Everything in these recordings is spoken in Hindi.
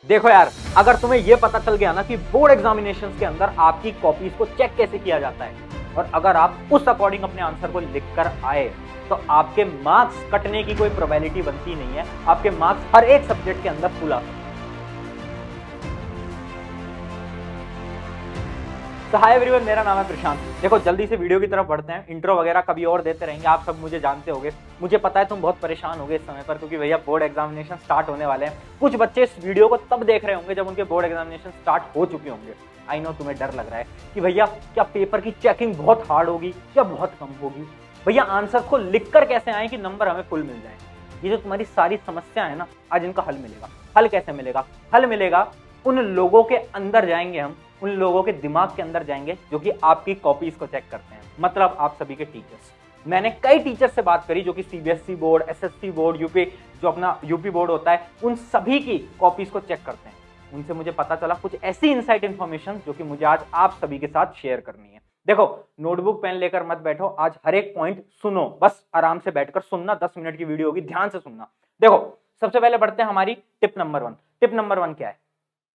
देखो यार, अगर तुम्हें यह पता चल गया ना कि बोर्ड एग्जामिनेशंस के अंदर आपकी कॉपीज को चेक कैसे किया जाता है और अगर आप उस अकॉर्डिंग अपने आंसर को लिखकर आए तो आपके मार्क्स कटने की कोई प्रोबेबिलिटी बनती नहीं है। आपके मार्क्स हर एक सब्जेक्ट के अंदर फुल आ सकते हैं। तो हाय एवरीवन, मेरा नाम है प्रशांत। देखो जल्दी से वीडियो की तरफ बढ़ते हैं। इंट्रो वगैरह कभी और देते रहेंगे, आप सब मुझे जानते होंगे। मुझे पता है तुम बहुत परेशान होगे इस समय पर, क्योंकि भैया बोर्ड एग्जामिनेशन स्टार्ट होने वाले हैं। कुछ बच्चे इस वीडियो को तब देख रहे होंगे जब उनके बोर्ड एग्जामिनेशन स्टार्ट हो चुके होंगे। आई नो तुम्हें डर लग रहा है कि भैया क्या पेपर की चेकिंग बहुत हार्ड होगी या बहुत कम होगी, भैया आंसर को लिखकर कैसे आए कि नंबर हमें फुल मिल जाए। ये जो तुम्हारी सारी समस्या है ना, आज इनका हल मिलेगा। हल कैसे मिलेगा? हल मिलेगा, उन लोगों के अंदर जाएंगे हम, उन लोगों के दिमाग के अंदर जाएंगे जो कि आपकी कॉपीज को चेक करते हैं, मतलब आप सभी के टीचर्स। मैंने कई टीचर से बात करी जो कि CBSE board, SSC board, UP जो अपना यूपी बोर्ड होता है, उन सभी की कॉपीज को चेक करते हैं। उनसे मुझे पता चला कुछ ऐसी इनसाइट इंफॉर्मेशन जो कि मुझे आज आप सभी के साथ शेयर करनी है। देखो, नोटबुक पेन लेकर मत बैठो, आज हर एक पॉइंट सुनो, बस आराम से बैठकर सुनना। 10 मिनट की वीडियो होगी, ध्यान से सुनना। देखो, सबसे पहले बढ़ते हैं हमारी टिप नंबर 1। टिप नंबर 1 क्या है?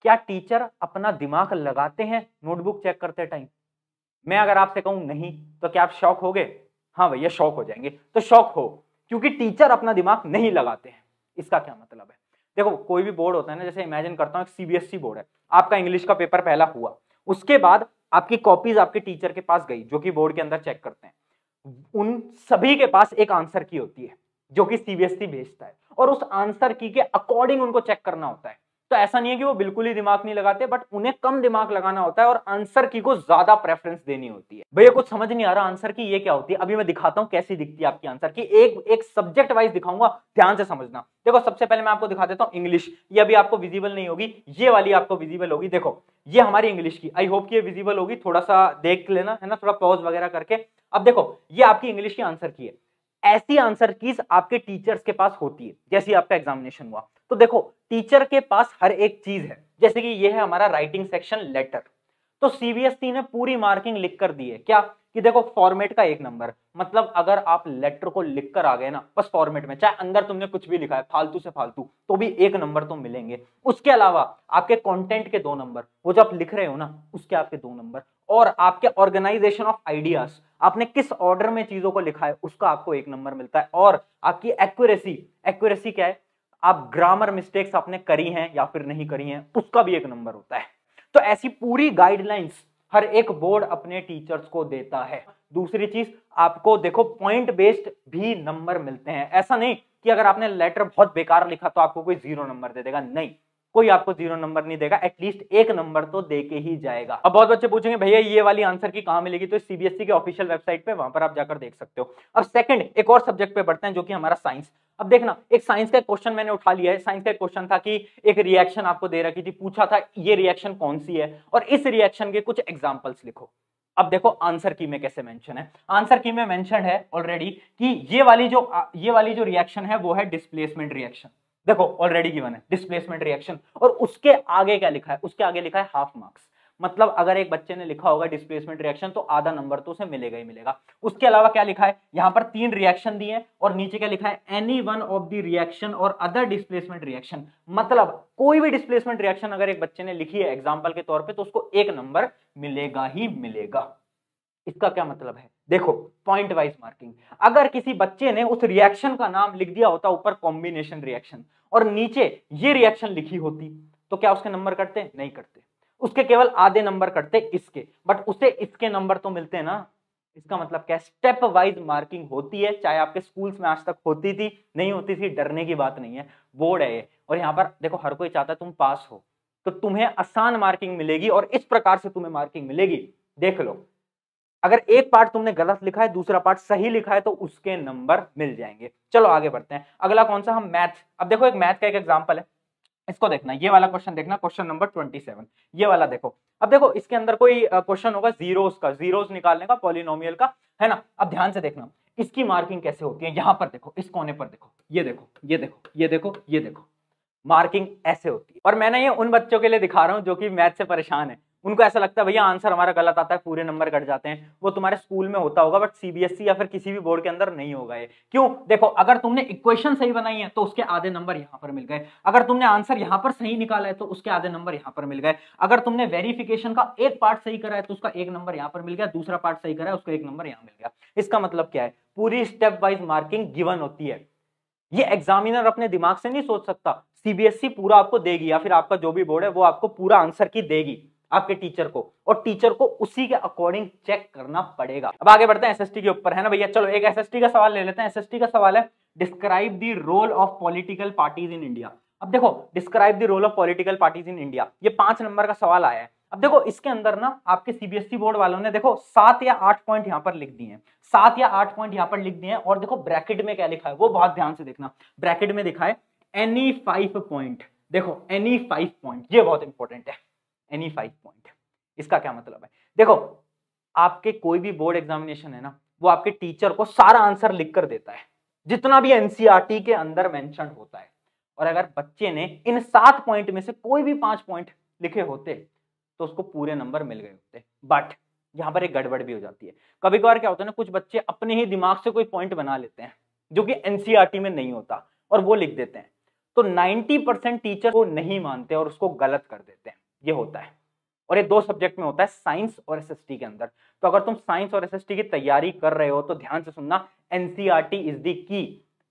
क्या टीचर अपना दिमाग लगाते हैं नोटबुक चेक करते टाइम? मैं अगर आपसे कहूं नहीं, तो क्या आप शॉक होगे? हाँ भैया, शॉक हो जाएंगे। तो शॉक हो, क्योंकि टीचर अपना दिमाग नहीं लगाते हैं। इसका क्या मतलब है? देखो, कोई भी बोर्ड होता है ना, जैसे इमेजिन करता हूं एक सीबीएसई बोर्ड है, आपका इंग्लिश का पेपर पहला हुआ, उसके बाद आपकी कॉपीज आपके टीचर के पास गई जो कि बोर्ड के अंदर चेक करते हैं। उन सभी के पास एक आंसर की होती है जो कि सीबीएसई भेजता है, और उस आंसर की के अकॉर्डिंग उनको चेक करना होता है। तो ऐसा नहीं है कि वो बिल्कुल ही दिमाग नहीं लगाते, बट उन्हें कम दिमाग लगाना होता है और आंसर की को ज्यादा प्रेफरेंस देनी होती है। भैया कुछ समझ नहीं आ रहा आंसर की ये क्या होती है? अभी मैं दिखाता हूं कैसी दिखती है आपकी आंसर की। एक सब्जेक्ट वाइज दिखाऊंगा, ध्यान से समझना। देखो, सबसे पहले मैं आपको दिखा देता हूं इंग्लिश। ये अभी आपको विजिबल नहीं होगी, ये वाली आपको विजिबल होगी। देखो, ये हमारी इंग्लिश की, आई होप कि ये विजिबल होगी। थोड़ा सा देख लेना, है ना, थोड़ा पॉज वगैरह करके। अब देखो, ये आपकी इंग्लिश की आंसर की है। ऐसी आंसर कीज आपके टीचर्स के पास होती है जैसे आपका एग्जामिनेशन हुआ। तो देखो, टीचर के पास हर एक चीज है। जैसे कि ये है हमारा राइटिंग सेक्शन लेटर, तो सीबीएसई ने पूरी मार्किंग लिख कर दी है। क्या कि देखो, फॉर्मेट का 1 नंबर, मतलब अगर आप लेटर को लिख कर आ गए ना, बस फॉर्मेट में, चाहे अंदर तुमने कुछ भी लिखा है फालतू से फालतू, तो भी 1 नंबर तो मिलेंगे। उसके अलावा आपके कंटेंट के 2 नंबर, वो जो आप लिख रहे हो ना, उसके आपके 2 नंबर, और आपके ऑर्गेनाइजेशन ऑफ आइडियाज, आपने किस ऑर्डर में चीजों को लिखा है, उसका आपको 1 नंबर मिलता है। और आपकी एक्यूरेसी, एक्यूरेसी क्या है? आप ग्रामर मिस्टेक्स आपने करी हैं या फिर नहीं करी हैं, उसका भी 1 नंबर होता है। तो ऐसी पूरी गाइडलाइंस हर एक बोर्ड अपने टीचर्स को देता है। दूसरी चीज, आपको देखो पॉइंट बेस्ड भी नंबर मिलते हैं। ऐसा नहीं कि अगर आपने लेटर बहुत बेकार लिखा तो आपको कोई 0 नंबर दे देगा, नहीं, कोई आपको 0 नंबर नहीं देगा, एटलीस्ट 1 नंबर तो दे के ही जाएगा। अब बहुत बच्चे पूछेंगे भैया ये वाली आंसर की कहां मिलेगी? तो सीबीएसई के ऑफिशियल वेबसाइट पे, वहां पर आप जाकर देख सकते हो। अब सेकंड, एक और सब्जेक्ट पे बढ़ते हैं जो कि हमारा साइंस। अब देखना, एक साइंस का क्वेश्चन मैंने उठा लिया है। साइंस का क्वेश्चन था कि एक रिएक्शन आपको दे रखी थी, पूछा था ये रिएक्शन कौन सी है और इस रिएक्शन के कुछ एग्जांपल्स लिखो। अब देखो आंसर की में कैसे मेंशन है। आंसर की में मेंशन है ऑलरेडी कि ये वाली जो रिएक्शन है वो है डिस्प्लेसमेंट रिएक्शन। देखो ऑलरेडी गिवन है डिस्प्लेसमेंट रिएक्शन, और उसके आगे क्या लिखा है? उसके आगे लिखा है हाफ मार्क्स। मतलब अगर एक बच्चे ने लिखा होगा डिस्प्लेसमेंट रिएक्शन तो आधा नंबर तो उसे मिलेगा ही मिलेगा। उसके अलावा क्या लिखा है? यहां पर 3 रिएक्शन दिए हैं और नीचे क्या लिखा है? Any one of the reaction और अदर डिस्प्लेसमेंट रिएक्शन। मतलब कोई भी डिस्प्लेसमेंट रिएक्शन अगर एक बच्चे ने लिखी है एग्जाम्पल के तौर पर, तो उसको 1 नंबर मिलेगा ही मिलेगा। इसका क्या मतलब है? देखो, पॉइंट वाइज मार्किंग। अगर किसी बच्चे ने उस रिएक्शन का नाम लिख दिया होता ऊपर कॉम्बिनेशन रिएक्शन, और नीचे ये रिएक्शन लिखी होती, तो क्या उसके नंबर कटते? नहीं कटते, उसके केवल आधे नंबर कटते इसके, बट उसे इसके नंबर तो मिलते हैं ना। इसका मतलब क्या? स्टेप वाइज मार्किंग होती है, चाहे आपके स्कूल्स में आज तक होती थी नहीं होती थी, डरने की बात नहीं है, बोर्ड है ये। और यहाँ पर देखो, हर कोई चाहता है तुम पास हो, तो तुम्हें आसान मार्किंग मिलेगी और इस प्रकार से तुम्हें मार्किंग मिलेगी। देख लो, अगर एक पार्ट तुमने गलत लिखा है, दूसरा पार्ट सही लिखा है, तो उसके नंबर मिल जाएंगे। चलो आगे बढ़ते हैं। अगला कौन सा? हम मैथ। अब देखो, एक मैथ का एक एग्जांपल है, इसको देखना, ये वाला क्वेश्चन देखना, क्वेश्चन नंबर 27। ये वाला देखो। अब देखो, इसके अंदर कोई क्वेश्चन होगा जीरोस का, जीरोस निकालने का, पॉलिनोमियल का, है ना। अब ध्यान से देखना इसकी मार्किंग कैसे होती है। यहां पर देखो, इस कोने पर देखो, ये देखो, ये देखो, ये देखो, ये देखो, मार्किंग ऐसे होती है। और मैंने ये उन बच्चों के लिए दिखा रहा हूं जो कि मैथ से परेशान है। उनको ऐसा लगता है भैया आंसर हमारा गलत आता है, पूरे नंबर कट जाते हैं। वो तुम्हारे स्कूल में होता होगा, बट सीबीएसई या फिर किसी भी बोर्ड के अंदर नहीं होगा ये। क्यों? देखो, अगर तुमने इक्वेशन सही बनाई है तो उसके आधे नंबर यहां पर मिल गए, अगर तुमने आंसर यहां पर सही निकाला है तो उसके आधे नंबर यहां पर मिल गए, अगर तुमने वेरिफिकेशन का एक पार्ट सही करा है तो उसका एक नंबर यहां पर मिल गया, दूसरा पार्ट सही करा है उसको एक नंबर यहां मिल गया। इसका मतलब क्या है? पूरी स्टेप वाइज मार्किंग गिवन होती है। ये एग्जामिनर अपने दिमाग से नहीं सोच सकता, सीबीएसई पूरा आपको देगी या फिर आपका जो भी बोर्ड है वो आपको पूरा आंसर की देगी आपके टीचर को, और टीचर को उसी के अकॉर्डिंग चेक करना पड़ेगा। अब आगे बढ़ते हैं एसएसटी के ऊपर, है ना भैया। चलो एक एसएसटी का सवाल ले लेते हैं। एसएसटी का सवाल है, describe the role of political parties in India. अब देखो, describe the role of political parties in India, ये 5 नंबर का सवाल आया है। अब देखो, इसके अंदर ना आपके सीबीएसई बोर्ड वालों ने देखो 7 या 8 पॉइंट यहां पर लिख दिए हैं, 7 या 8 पॉइंट यहां पर लिख दिए हैं। और देखो ब्रैकेट में क्या लिखा है वो बहुत ध्यान से देखना। ब्रैकेट में लिखा है एनी 5 पॉइंट। देखो एनी 5 पॉइंट, ये बहुत इंपॉर्टेंट है, एनी 5 पॉइंट। इसका क्या मतलब है? देखो, आपके कोई भी बोर्ड एग्जामिनेशन है ना, वो आपके टीचर को सारा आंसर लिख कर देता है, जितना भी एनसीईआरटी के अंदर मेंशन होता है। और अगर बच्चे ने इन 7 पॉइंट में से कोई भी 5 पॉइंट लिखे होते तो उसको पूरे नंबर मिल गए होते। बट यहां पर एक गड़बड़ भी हो जाती है। कभी कभार क्या होता है ना, कुछ बच्चे अपने ही दिमाग से कोई पॉइंट बना लेते हैं जो कि एनसीईआरटी में नहीं होता, और वो लिख देते हैं। तो 90% टीचर को नहीं मानते और उसको गलत कर देते हैं, ये होता है। और ये 2 सब्जेक्ट में होता है, साइंस और एसएसटी के अंदर। तो अगर तुम साइंस और एसएसटी की तैयारी कर रहे हो तो ध्यान से सुनना, एनसीईआरटी इज द की।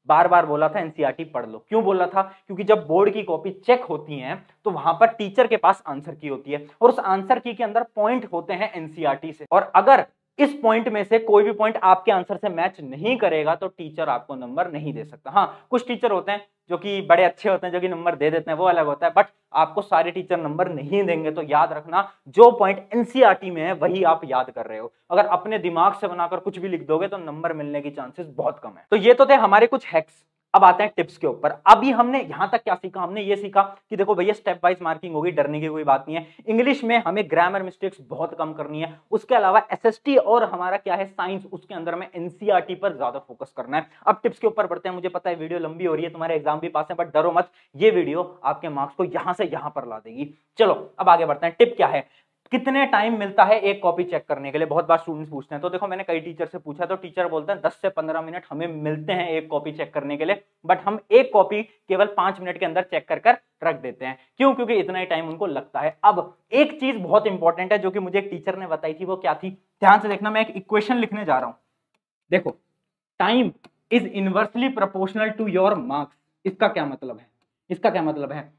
बार बार बोला था एनसीईआरटी पढ़ लो। क्यों बोला था? क्योंकि जब बोर्ड की कॉपी चेक होती है तो वहां पर टीचर के पास आंसर की होती है, और उस आंसर की के अंदर पॉइंट होते हैं एनसीईआरटी से। और अगर इस पॉइंट में से कोई भी पॉइंट आपके आंसर से मैच नहीं करेगा तो टीचर आपको नंबर नहीं दे सकता। हाँ, कुछ टीचर होते हैं जो कि बड़े अच्छे होते हैं, जो कि नंबर दे देते हैं, वो अलग होता है। बट आपको सारे टीचर नंबर नहीं देंगे। तो याद रखना, जो पॉइंट एनसीईआरटी में है वही आप याद कर रहे हो। अगर अपने दिमाग से बनाकर कुछ भी लिख दोगे तो नंबर मिलने की चांसेस बहुत कम है। तो ये तो थे हमारे कुछ हैक्स। अब आते हैं टिप्स के ऊपर। अभी हमने यहां तक क्या सीखा? हमने ये सीखा कि देखो भैया, स्टेप वाइज मार्किंग होगी, डरने की कोई बात नहीं है। इंग्लिश में हमें ग्रामर मिस्टेक्स बहुत कम करनी है। उसके अलावा एसएसटी और हमारा क्या है, साइंस, उसके अंदर में एनसीईआरटी पर ज्यादा फोकस करना है। अब टिप्स के ऊपर बढ़ते हैं। मुझे पता है वीडियो लंबी हो रही है, तुम्हारे एग्जाम भी पास है, बट डरो मत, ये वीडियो आपके मार्क्स को यहां से यहां पर ला देगी। चलो अब आगे बढ़ते हैं। टिप क्या है? कितने टाइम मिलता है एक कॉपी चेक करने के लिए? बहुत बार स्टूडेंट्स पूछते हैं। तो देखो, मैंने कई टीचर से पूछा तो टीचर बोलते हैं 10 से 15 मिनट हमें मिलते हैं एक कॉपी चेक करने के लिए, बट हम एक कॉपी केवल 5 मिनट के अंदर चेक कर रख देते हैं। क्यों? क्योंकि इतना ही टाइम उनको लगता है। अब एक चीज बहुत इंपॉर्टेंट है जो कि मुझे एक टीचर ने बताई थी, वो क्या थी? ध्यान से देखना, मैं एक इक्वेशन लिखने जा रहा हूं। देखो, time is inversely proportional to your marks. इसका क्या मतलब है? इसका क्या मतलब है?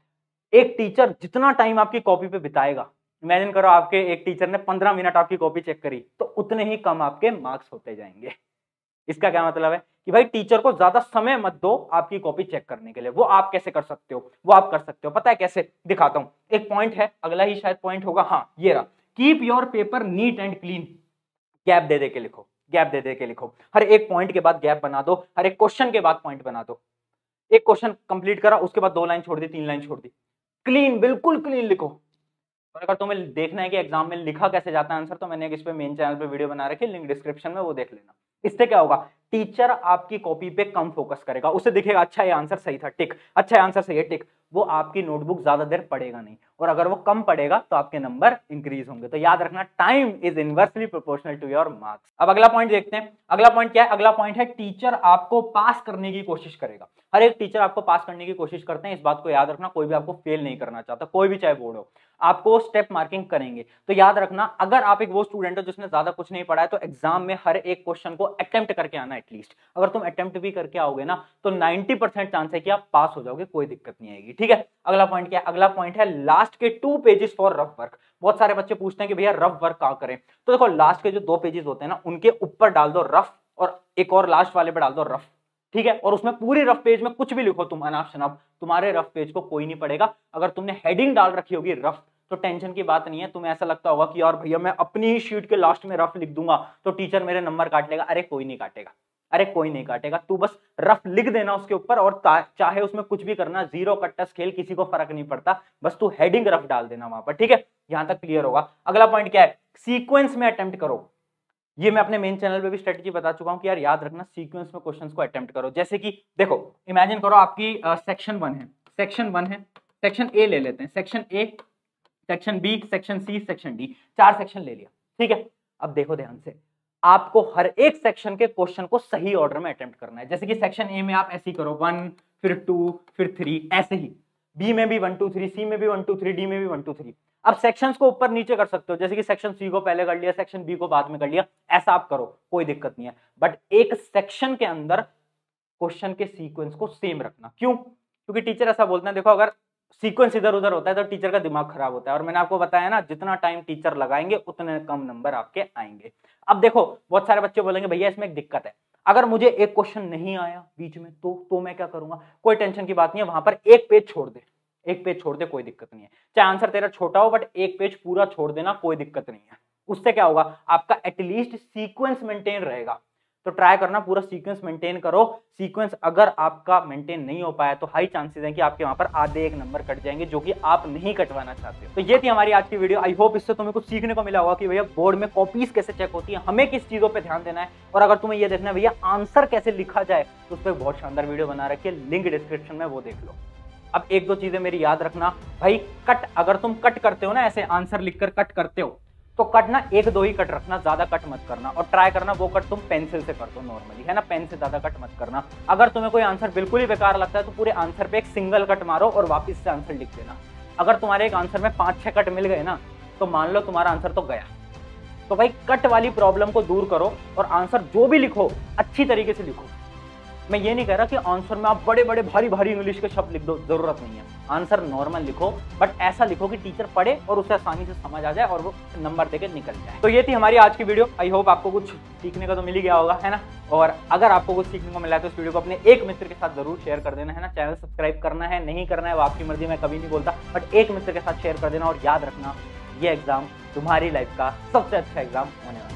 एक टीचर जितना टाइम आपकी कॉपी पे बिताएगा, इमेजिन करो आपके एक टीचर ने 15 मिनट आपकी कॉपी चेक करी, तो उतने ही कम आपके मार्क्स होते जाएंगे। इसका क्या मतलब है? कि भाई टीचर को ज्यादा समय मत दो आपकी कॉपी चेक करने के लिए। वो आप कैसे कर सकते हो? वो आप कर सकते हो, पता है कैसे? दिखाता हूं। एक पॉइंट है, अगला ही शायद पॉइंट होगा, हाँ ये रहा। Keep your paper neat and clean. Gap दे दे के लिखो, गैप दे दे के लिखो। हर एक पॉइंट के बाद गैप बना दो, हर एक क्वेश्चन के बाद पॉइंट बना दो। एक क्वेश्चन कंप्लीट करा, उसके बाद 2 लाइन छोड़ दी, 3 लाइन छोड़ दी। क्लीन, बिल्कुल क्लीन लिखो। और अगर तुम्हें देखना है कि एग्जाम में लिखा कैसे जाता है आंसर, तो मैंने एक इस पे मेन चैनल पे वीडियो बना रखी है, लिंक डिस्क्रिप्शन में, वो देख लेना। इससे क्या होगा? टीचर आपकी कॉपी पे कम फोकस करेगा, उसे दिखेगा अच्छा ये आंसर सही था, टिक, अच्छा ये आंसर सही है, टिक। वो आपकी नोटबुक ज्यादा देर पढ़ेगा नहीं, और अगर वो कम पढ़ेगा तो आपके नंबर इंक्रीज होंगे। तो याद रखना, time is inversely proportional to your marks. अब अगला पॉइंट देखते हैं। अगला पॉइंट क्या है? अगला पॉइंट है, टीचर आपको पास करने की कोशिश करेगा। हर एक टीचर आपको पास करने की कोशिश करते हैं, इस बात को याद रखना। कोई भी आपको फेल नहीं करना चाहता, कोई भी चाहे बोर्ड हो, आपको स्टेप मार्किंग करेंगे। तो याद रखना, अगर आप एक वो स्टूडेंट हो जिसने ज्यादा कुछ नहीं पढ़ा है, तो एग्जाम में हर एक क्वेश्चन को अटेम्प्ट करके आना एटलीस्ट। अगर तुम अटेम्प्ट भी करके आओगे ना, तो 90% चांस है कि आप पास हो जाओगे, कोई दिक्कत नहीं आएगी। ठीक है, अगला पॉइंट क्या है? अगला पॉइंट है, लास्ट के 2 पेजेस फॉर रफ वर्क। बहुत सारे बच्चे पूछते हैं कि भैया रफ वर्क कहां करें? तो देखो, लास्ट के जो 2 पेजेस होते हैं ना, उनके ऊपर डाल दो रफ, और एक और लास्ट वाले पे डाल दो रफ। ठीक है, और उसमें पूरी रफ पेज में कुछ भी लिखो तुम अनाप शनाप, तुम्हारे रफ पेज को कोई नहीं पढ़ेगा। अगर तुमने हेडिंग डाल रखी होगी रफ, तो टेंशन की बात नहीं है। तुम्हें ऐसा लगता होगा कि यार भैया मैं अपनी ही शीट के लास्ट में रफ लिख दूंगा तो टीचर मेरे नंबर काट लेगा। अरे कोई नहीं काटेगा, अरे कोई नहीं काटेगा। तू बस रफ लिख देना उसके ऊपर, और चाहे उसमें कुछ भी करना, जीरो कट्टा स्केल, किसी को फर्क नहीं पड़ता। बस तू हेडिंग रफ डाल देना वहां पर। ठीक है, यहां तक क्लियर होगा। अगला पॉइंट क्या है? सीक्वेंस में अटेम्प्ट करो। ये मैं अपने मेन चैनल पे भी स्ट्रेटजी बता चुका हूं कि यार याद रखना, सीक्वेंस में क्वेश्चंस को अटेम्प्ट करो। जैसे कि देखो, इमेजिन करो आपकी सेक्शन 1 है, सेक्शन 1 है, सेक्शन ए ले लेते हैं। Section A section B, section C, section D, 4 section ले लिया। ठीक है, अब देखो ध्यान से, आपको हर एक सेक्शन के क्वेश्चन को सही ऑर्डर में अटेम्प्ट करना है। जैसे कि सेक्शन ए में आप ऐसे ही करो 1 फिर 2 फिर 3, ऐसे ही बी में भी 1 2 3, सी में भी 1 2 3, डी में भी 1 2 3। अब सेक्शंस को ऊपर नीचे कर सकते हो, जैसे कि सेक्शन सी को पहले कर लिया, सेक्शन बी को बाद में कर लिया, ऐसा आप करो, कोई दिक्कत नहीं है। बट एक सेक्शन के अंदर क्वेश्चन के सीक्वेंस को सेम रखना। क्यों? क्योंकि टीचर ऐसा बोलते हैं, देखो अगर सीक्वेंस इधर उधर होता है तो टीचर का दिमाग खराब होता है, और मैंने आपको बताया ना, जितना टाइम टीचर लगाएंगे उतने कम नंबर आपके आएंगे। अब देखो बहुत सारे बच्चे बोलेंगे भैया इसमें एक दिक्कत है, अगर मुझे एक क्वेश्चन नहीं आया बीच में तो मैं क्या करूंगा? कोई टेंशन की बात नहीं है, वहां पर एक पेज छोड़ दे, एक पेज छोड़ दे, कोई दिक्कत नहीं है। चाहे आंसर तेरा छोटा हो बट एक पेज पूरा छोड़ देना, कोई दिक्कत नहीं है। उससे क्या होगा? आपका एटलीस्ट सीक्वेंस मेंटेन रहेगा। तो ट्राई करना पूरा सीक्वेंस मेंटेन करो। सीक्वेंस अगर आपका मेंटेन नहीं हो पाया तो हाई चांसेस हैं कि आपके वहां पर आधे एक नंबर कट जाएंगे, जो कि आप नहीं कटवाना चाहते हो। तो ये थी हमारी आज की वीडियो। आई होप इससे तुम्हें कुछ सीखने को मिला होगा कि भैया बोर्ड में कॉपीज कैसे चेक होती है, हमें किस चीजों पे ध्यान देना है, और अगर तुम्हें ये देखना है भैया आंसर कैसे लिखा जाए तो उस पर बहुत शानदार वीडियो बना रखी है, लिंक डिस्क्रिप्शन में, वो देख लो। अब एक दो चीजें मेरी याद रखना भाई, कट अगर तुम कट करते हो ना, ऐसे आंसर लिखकर कट करते हो तो कट ना एक दो ही कट रखना, ज्यादा कट मत करना, और ट्राई करना वो कट तुम पेंसिल से कर दो नॉर्मली, है ना, पेन से ज्यादा कट मत करना। अगर तुम्हें कोई आंसर बिल्कुल ही बेकार लगता है तो पूरे आंसर पे एक सिंगल कट मारो और वापस से आंसर लिख देना। अगर तुम्हारे एक आंसर में 5-6 कट मिल गए ना तो मान लो तुम्हारा आंसर तो गया। तो भाई कट वाली प्रॉब्लम को दूर करो और आंसर जो भी लिखो अच्छी तरीके से लिखो। मैं ये नहीं कह रहा कि आंसर में आप बड़े बड़े भारी भारी इंग्लिश के शब्द लिख दो, जरूरत नहीं है। आंसर नॉर्मल लिखो, बट ऐसा लिखो कि टीचर पढ़े और उसे आसानी से समझ आ जाए और वो नंबर देके निकल जाए। तो ये थी हमारी आज की वीडियो। आई होप आपको कुछ सीखने का तो मिल ही गया होगा, है ना। और अगर आपको कुछ सीखने को मिला है तो इस वीडियो को अपने एक मित्र के साथ जरूर शेयर कर देना, है ना। चैनल सब्सक्राइब करना है, नहीं करना है वो आपकी मर्जी, मैं कभी नहीं बोलता, बट एक मित्र के साथ शेयर कर देना। और याद रखना, ये एग्जाम तुम्हारी लाइफ का सबसे अच्छा एग्जाम होने वाला है।